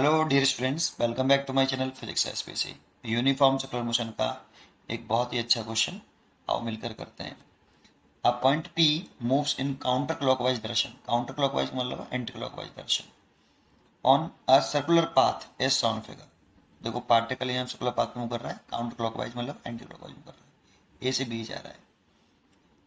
Hello dear students, welcome back to my channel physics SPC. Uniform circular motion का एक बहुत ही अच्छा question आओ मिलकर करते हैं। A point P moves in counter clockwise direction. Counter clockwise मतलब anti clockwise direction on a circular path as shown figure. देखो पार्टिकल यहाँ सर्कुलर पाथ में मूव कर रहा है, काउंटर क्लॉकवाइज मतलब एंटी क्लॉकवाइज में कर रहा है, ए से बी जा रहा है।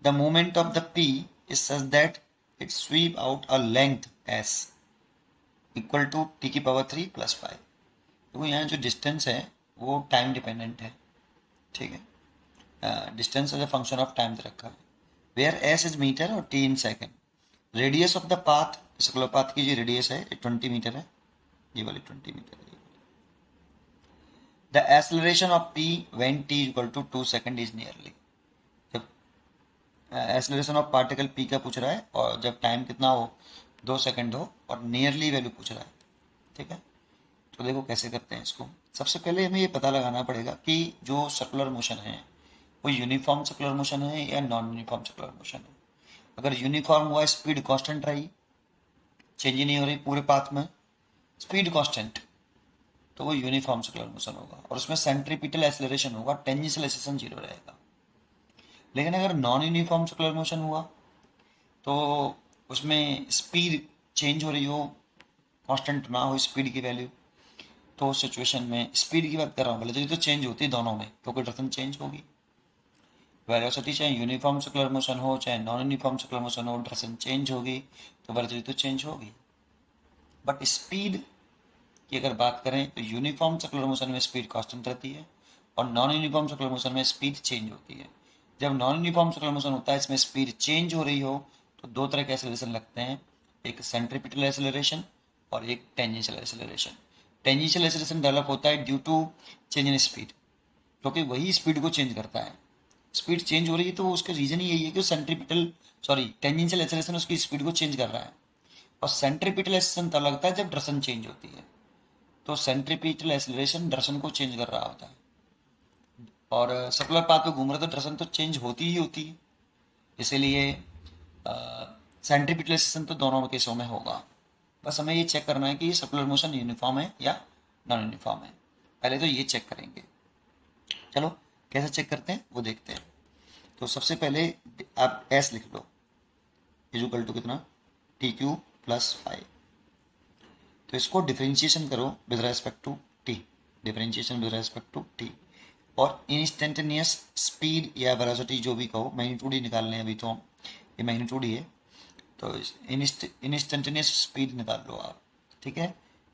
The movement of the P is such that it sweep out a length S equal to T की पावर 3 + 5। देखो यहाँ जो डिस्टेंस है वो टाइम डिपेंडेंट है, ठीक है। Distance as a function of time दे रखा है, वेयर एस इज मीटर और T in second. Radius of the path, circular path की जो रेडियस है 20 मीटर है, ये वाली 20 मीटर है। The acceleration of P when T equal to 2 second is nearly. जब एक्सेलरेशन ऑफ पार्टिकल पी का पूछ रहा है और जब टाइम कितना हो 2 सेकेंड हो और नियरली वैल्यू पूछ रहा है, ठीक है। तो देखो कैसे करते हैं इसको। सबसे पहले हमें ये पता लगाना पड़ेगा कि जो सर्कुलर मोशन है वो यूनिफॉर्म सर्कुलर मोशन है या नॉन यूनिफॉर्म सर्कुलर मोशन है। अगर यूनिफॉर्म हुआ, स्पीड कांस्टेंट रही, चेंज नहीं हो रही पूरे पाथ में, स्पीड कांस्टेंट, तो वो यूनिफॉर्म सर्कुलर मोशन होगा और उसमें सेंट्रीपिटल एक्सेलरेशन होगा, टेंजेंशियल एक्सेलरेशन 0 रहेगा। लेकिन अगर नॉन यूनिफॉर्म सर्कुलर मोशन हुआ तो उसमें स्पीड चेंज हो रही हो, कांस्टेंट ना हो स्पीड की वैल्यू, तो उस सिचुएशन में स्पीड की बात कर रहा हूँ, वेलोसिटी तो चेंज होती है दोनों में क्योंकि डायरेक्शन चेंज होगी। वेलोसिटी चाहे यूनिफॉर्म सर्कुलर मोशन हो चाहे नॉन यूनिफॉर्म सर्कुलर मोशन हो, डायरेक्शन चेंज होगी तो वेलोसिटी तो चेंज होगी। बट स्पीड की अगर बात करें तो यूनिफॉर्म सर्कुलर मोशन में स्पीड कांस्टेंट रहती है और नॉन यूनिफॉर्म सर्कुलर मोशन में स्पीड चेंज होती है। जब नॉन यूनिफॉर्म सर्कुलर मोशन होता है, इसमें स्पीड चेंज हो रही हो, तो दो तरह के एक्सेलरेशन लगते हैं, एक सेंट्रीपिटल एक्सेलरेशन और एक tangential acceleration. Tangential acceleration develop होता है due to change in speed, क्योंकि वही स्पीड को चेंज करता है। स्पीड चेंज हो रही है तो उसका रीजन ही यही है कि सेंट्रीपिटल सॉरी टेंजेंशियल एक्सेलरेशन उसकी स्पीड को चेंज कर रहा है। और सेंट्रीपिटल एक्सेलरेशन तब लगता है जब डायरेक्शन चेंज होती है, तो सेंट्रीपिटल एक्सेलरेशन डायरेक्शन को चेंज कर रहा होता है। और सर्कुलर पाथ पे घूम रहा तो डायरेक्शन तो चेंज होती ही होती है, इसीलिए सेंट्रीपिटल एक्सेलरेशन तो दोनों केसों में होगा। बस हमें ये चेक करना है कि ये सर्कुलर मोशन यूनिफॉर्म है या नॉन यूनिफॉर्म है, पहले तो ये चेक करेंगे। चलो कैसे चेक करते हैं वो देखते हैं। तो सबसे पहले आप एस लिख लो, इजुकल टू कितना, टी क्यू प्लस 5। तो इसको डिफरेंशिएशन करो with respect to T, differentiation with respect to T. और इंस्टेंटेनियस स्पीड या वेलोसिटी जो भी कहो, मैग्नीट्यूड ही निकाल लें अभी तो हम, ये मैग्नीट्यूड ही है, तो इंस्टेंटेनियस स्पीड निकाल लो आप, ठीक है।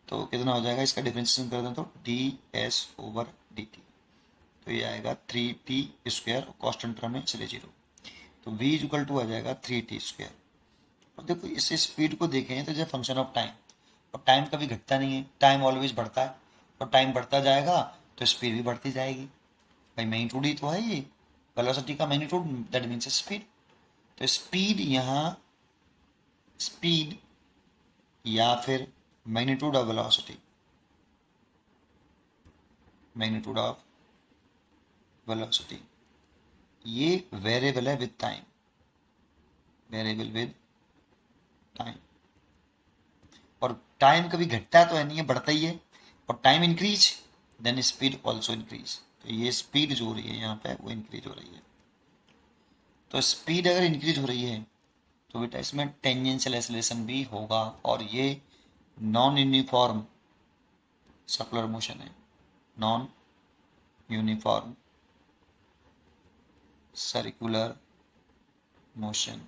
तो कितना हो जाएगा, इसका डिफरेंशिएशन कर दें तो D S over D T, तो ये आएगा 3t², कॉन्स्टेंट टर्म है इसलिए 0, तो v इक्वल टू आ जाएगा 3t²। और देखो इस स्पीड को देखें तो जो फंक्शन ऑफ टाइम, और टाइम कभी घटता नहीं है, टाइम ऑलवेज बढ़ता है, और टाइम बढ़ता जाएगा तो स्पीड भी बढ़ती जाएगी। भाई मैग्नीट्यूड ही तो है ये, वेलोसिटी का मैग्नीट्यूड दैट मीन्स स्पीड। तो स्पीड यहाँ, स्पीड या फिर magnitude of velocity, magnitude of velocity, ये वेरिएबल है with time, variable with time. और टाइम कभी घटता तो है नहीं है, बढ़ता ही है, और time increase then speed also increase. तो ये स्पीड जो हो रही है यहाँ पे वो इंक्रीज हो रही है। तो स्पीड अगर इंक्रीज हो रही है तो बेटा इसमें टेंजेंशियल एक्सेलरेशन भी होगा, और ये नॉन यूनिफॉर्म सर्कुलर मोशन है, नॉन यूनिफॉर्म सर्कुलर मोशन।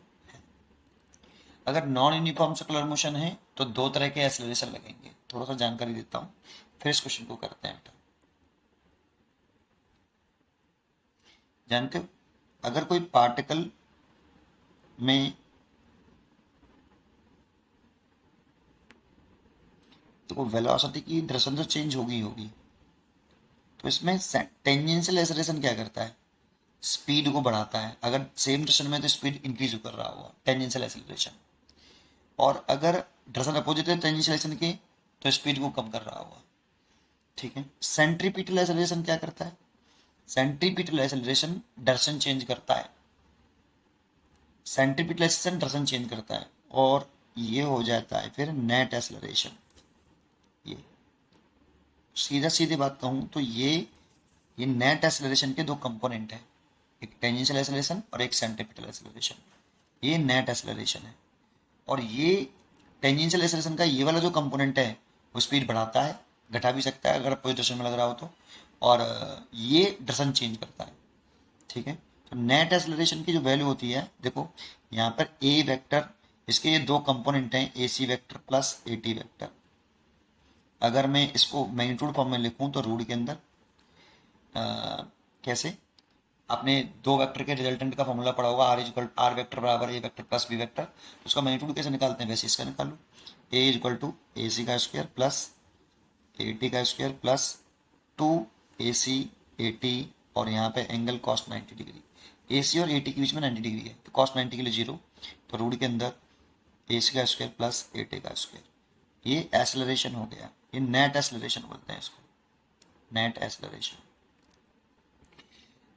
अगर नॉन यूनिफॉर्म सर्कुलर मोशन है तो दो तरह के एक्सेलरेशन लगेंगे, थोड़ा सा जानकारी देता हूँ फिर इस क्वेश्चन को करते हैं बेटा। जानते हो अगर कोई पार्टिकल में, तो वेलोसिटी की डायरेक्शन तो चेंज होगी होगी, तो इसमें टेंजेंशियल एक्सेलरेशन क्या करता है, स्पीड को बढ़ाता है। अगर सेम डायरेक्शन में तो स्पीड इंक्रीज कर रहा होगा, टेंजेंशियल एक्सेलरेशन। और अगर डायरेक्शन अपोजिट है टेंजेंशियल एक्सेलरेशन की तो स्पीड को कम कर रहा होगा, ठीक है। सेंट्रीपिटल एक्सेलरेशन क्या करता है, सेंट्रीपिटल एक्सेलरेशन डायरेक्शन चेंज करता है, सेंट्रीपिटल एक्सेलरेशन डायरेक्शन चेंज करता है, और ये हो जाता है फिर नेट एक्सेलरेशन। ये सीधा सीधी बात कहूँ तो ये नेट एक्सेलरेशन के दो कंपोनेंट हैं, एक टेंजेंशियल एक्सेलरेशन और एक सेंट्रीपिटल एक्सेलरेशन। ये नेट एक्सेलरेशन है। और ये टेंजेंशियल एक्सेलरेशन का ये वाला जो कंपोनेंट है वो स्पीड बढ़ाता है, घटा भी सकता है अगर पोजिशन में लग रहा हो तो, और ये डायरेक्शन चेंज करता है। ठीक है, तो नेट एक्सेलरेशन की जो वैल्यू होती है, देखो यहाँ पर ए वेक्टर, इसके ये दो कंपोनेंट हैं, A C vector plus A T vector. अगर मैं इसको मैग्नीट्यूड फॉर्म में लिखूं तो रूट के अंदर कैसे, आपने दो वेक्टर के रिजल्टेंट का फॉर्मूला पढ़ा होगा, आर वेक्टर बराबर ए वेक्टर प्लस बी वेक्टर। तो उसका मैग्नीट्यूड कैसे निकालते हैं, वैसे इसका निकालो, ए इक्वल टू ए सी का स्क्वायर प्लस ए टी का स्क्वायर प्लस 2 AC AT, और यहाँ पे एंगल कॉस 90 डिग्री। ए सी और ए टी के बीच में 90 डिग्री है, तो कॉस 90 के लिए 0, तो रूट के अंदर ए सी का स्क्वायर प्लस ए टी का स्क्वायर। ये एक्सेलरेशन हो गया, ये नेट एक्सेलरेशन बोलते हैं इसको, नेट एक्सेलरेशन।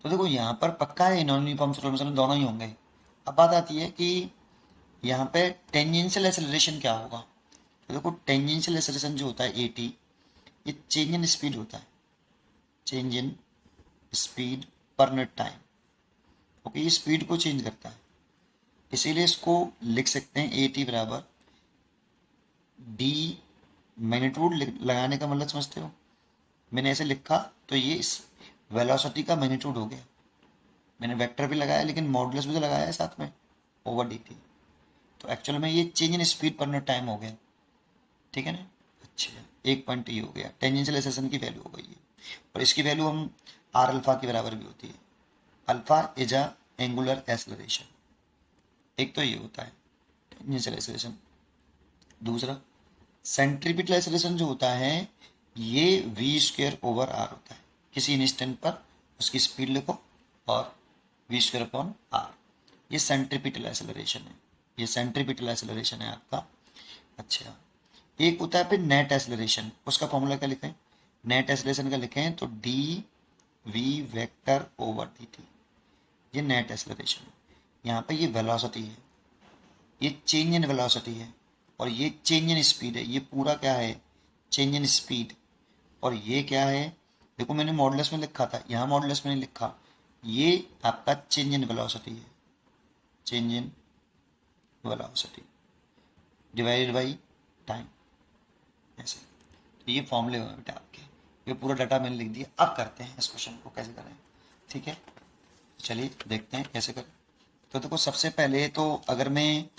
तो देखो यहाँ पर पक्का है नॉन यूनिफॉर्म सर्कुलर मोशन दोनों ही होंगे। अब बात आती है कि यहाँ पे टेंजेंशियल एक्सेलरेशन क्या होगा। तो देखो टेंजेंशियल एक्सेलरेशन जो होता है ए टी, ये चेंज इन स्पीड होता है, चेंज इन स्पीड पर नेट टाइम। ओके, ये स्पीड को चेंज करता है, इसीलिए इसको लिख सकते हैं ए टी बराबर डी, मैग्नीट्यूड लगाने का मतलब समझते हो, मैंने ऐसे लिखा तो ये इस वेलोसिटी का मैग्नीट्यूड हो गया, मैंने वेक्टर भी लगाया लेकिन मॉडुलस भी तो लगाया है साथ में, ओवर डी टी। तो एक्चुअल में ये चेंज इन स्पीड पर नेट टाइम हो गया। ठीक है ना, अच्छा, एक पॉइंट ये हो गया, टेंजेंशियल एक्सेलरेशन की वैल्यू हो गई है। और इसकी वैल्यू हम आर अल्फा के बराबर भी होती है, alpha is a angular acceleration. एक तो ये होता है टेंजेंशियल एक्सेलरेशन। दूसरा सेंट्रीपिटल एक्सेलरेशन जो होता है, ये वी स्क्वायर ओवर आर होता है, किसी इंस्टेंट पर उसकी स्पीड लिखो और वी स्क्वायर अपॉन आर, ये सेंट्रीपिटल एक्सेलरेशन है, ये सेंट्रीपिटल एक्सेलरेशन है आपका। अच्छा, एक होता है फिर नेट एक्सेलरेशन, उसका फॉर्मूला क्या लिखें, नेट एक्सेलरेशन का लिखें तो D V vector over D T, ये नेट एक्सेलरेशन है। यहाँ पे ये वेलोसिटी है, ये चेंज इन वेलोसिटी है, और ये चेंज इन स्पीड है, ये पूरा क्या है, चेंज इन स्पीड। और ये क्या है, देखो मैंने मॉडुलस में लिखा था, यहाँ मॉडुलस में नहीं लिखा, ये आपका चेंज इन वेलोसिटी है, change in velocity divided by time, ऐसे। तो ये फॉर्मूले हुए बेटा आपके, ये पूरा डाटा मैंने लिख दिया। अब करते हैं इस क्वेश्चन को कैसे करें। ठीक है, चलिए देखते हैं कैसे करें। तो देखो सबसे पहले तो अगर मैं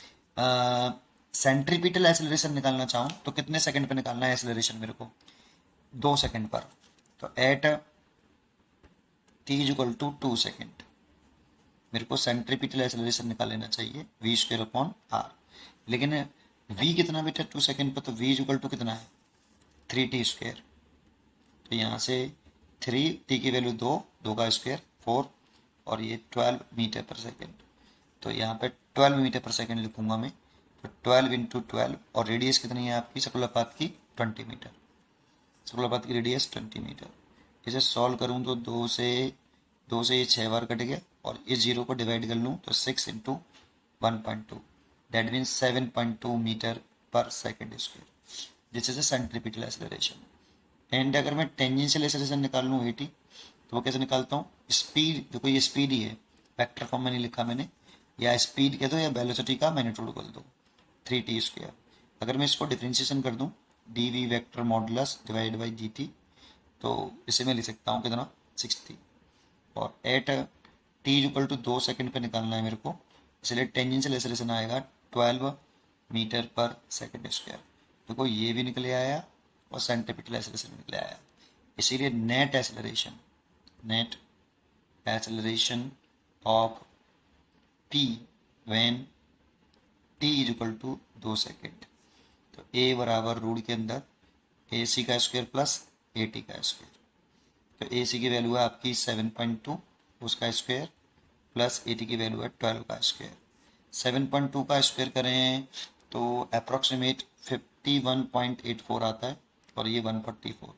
सेंट्रीपिटल एक्सेलरेशन निकालना चाहूँ तो कितने सेकंड पे निकालना है एक्सेलरेशन मेरे को, 2 सेकंड पर। तो at T is equal to 2 second मेरे को सेंट्रीपिटल एक्सेलरेशन निकाल लेना चाहिए, वी स्क्वायर अपॉन आर। लेकिन वी कितना बेटा 2 सेकेंड पर, तो वी इज इक्वल टू कितना है 3t स्क्वायर। तो यहाँ से 3t की वैल्यू 2 का स्क्वायर 4, और ये 12 मीटर पर सेकेंड। तो यहाँ पे 12 मीटर पर सेकेंड लिखूंगा मैं, तो 12 इंटू 12, और रेडियस कितनी है आपकी सर्कुलर पाथ की 20 मीटर, सर्कुलर पाथ की रेडियस 20 मीटर। इसे सॉल्व करूँ तो 2 से ये 6 बार कट गया, और इस 0 को डिवाइड कर लूँ तो 6 इंटू 1.2, दैट मीन्स 7.2 मीटर पर second square. This is a centripetal acceleration. And अगर मैं टेंजेंशियल एक्सेलरेशन निकाल लूँ 80, तो वो कैसे निकालता हूँ, स्पीड, देखो ये स्पीड ही है, वेक्टर फॉर्म में नहीं लिखा मैंने, या स्पीड कह दो या वेलोसिटी का मैग्नीट्यूड बोल दो, 3t स्क्वायर। अगर मैं इसको डिफ्रेंशिएशन कर दूँ, D V vector modulus divide by D T, तो इसे मैं लिख सकता हूँ कितना 60। और at T equal to 2 second पे निकालना है मेरे को, इसलिए टेंजेंशियल एक्सेलरेशन आएगा 12 मीटर पर सेकेंड स्क्वायर। देखो ये भी निकले आया और सेंट्रीपिटल एक्सेलरेशन निकले आया, इसीलिए net acceleration of p when t is equal to 2 second. तो a बराबर रूट के अंदर ए सी का स्क्वायर प्लस ए टी का स्क्वायर। तो ए सी की वैल्यू है आपकी 7.2 उसका स्क्वायर, प्लस ए टी की वैल्यू है 12 का स्क्वायर। 7.2 का स्क्वायर करें तो अप्रॉक्सीमेट 51.84 आता है, और ये 144।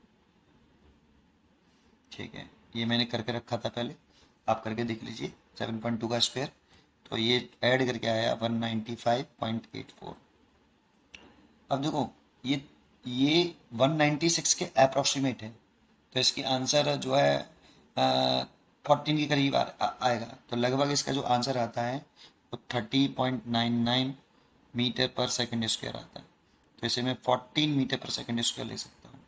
ठीक है, ये मैंने करके रखा था पहले, आप करके देख लीजिए। 7.2 का स्क्वायर, तो ये ऐड करके आया 195.84। अब देखो ये 196 के अप्रॉक्सीमेट है, तो इसकी आंसर जो है 14 के करीब आएगा। तो लगभग इसका जो आंसर आता है वो 30.99 मीटर पर सेकंड स्क्वायर आता है। तो इसे मैं 14 मीटर पर सेकंड स्क्वायर ले सकता हूँ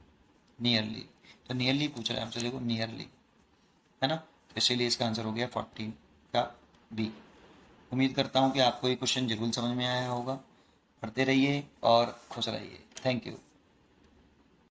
नियरली। तो नियरली पूछ रहा है हमसे, देखो नियरली है ना, तो इसीलिए इसका आंसर हो गया 14 का बी। उम्मीद करता हूँ कि आपको ये क्वेश्चन जरूर समझ में आया होगा। पढ़ते रहिए और खुश रहिए। Thank you.